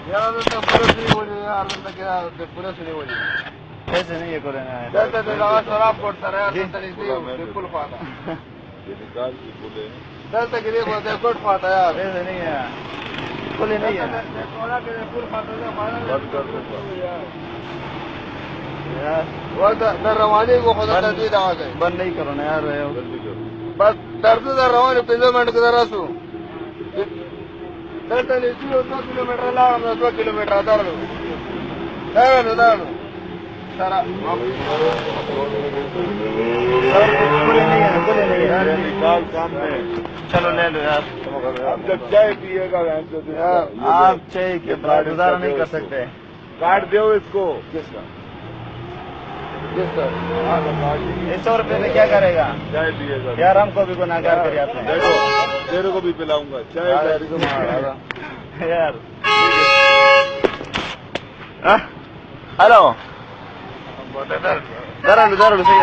यार तो पुलिस नहीं बोली यार, क्या पुलिस नहीं बोली कैसे नहीं ये करें ना शराब कोटता रहा बिल्कुल फाता दस गरीब होते कोट फाता यार, ऐसे नहीं है, खुले नहीं है यार, वो रवानी को खुदा तस्वीर आ गए बंद नहीं करो ना यार, बस दर्द रवानी 15 मिनट के जरा सू 2 किलोमीटर ला 2 किलोमीटर दर्द सारा खुले नहीं है, खुले नहीं है यार, निकाल सामने। चलो ले लो यार। अब जब चाय पिएगा आप चाय के बाद गुजारा नहीं कर सकते। काट दो इसको। किसका 100 रुपये में क्या करेगा चाय पिएगा यार, हमको भी गुनाहगार कर जाते हैं देखो, तेरे को भी पिलाऊंगा चाय यार। हेलो, दरड़ सही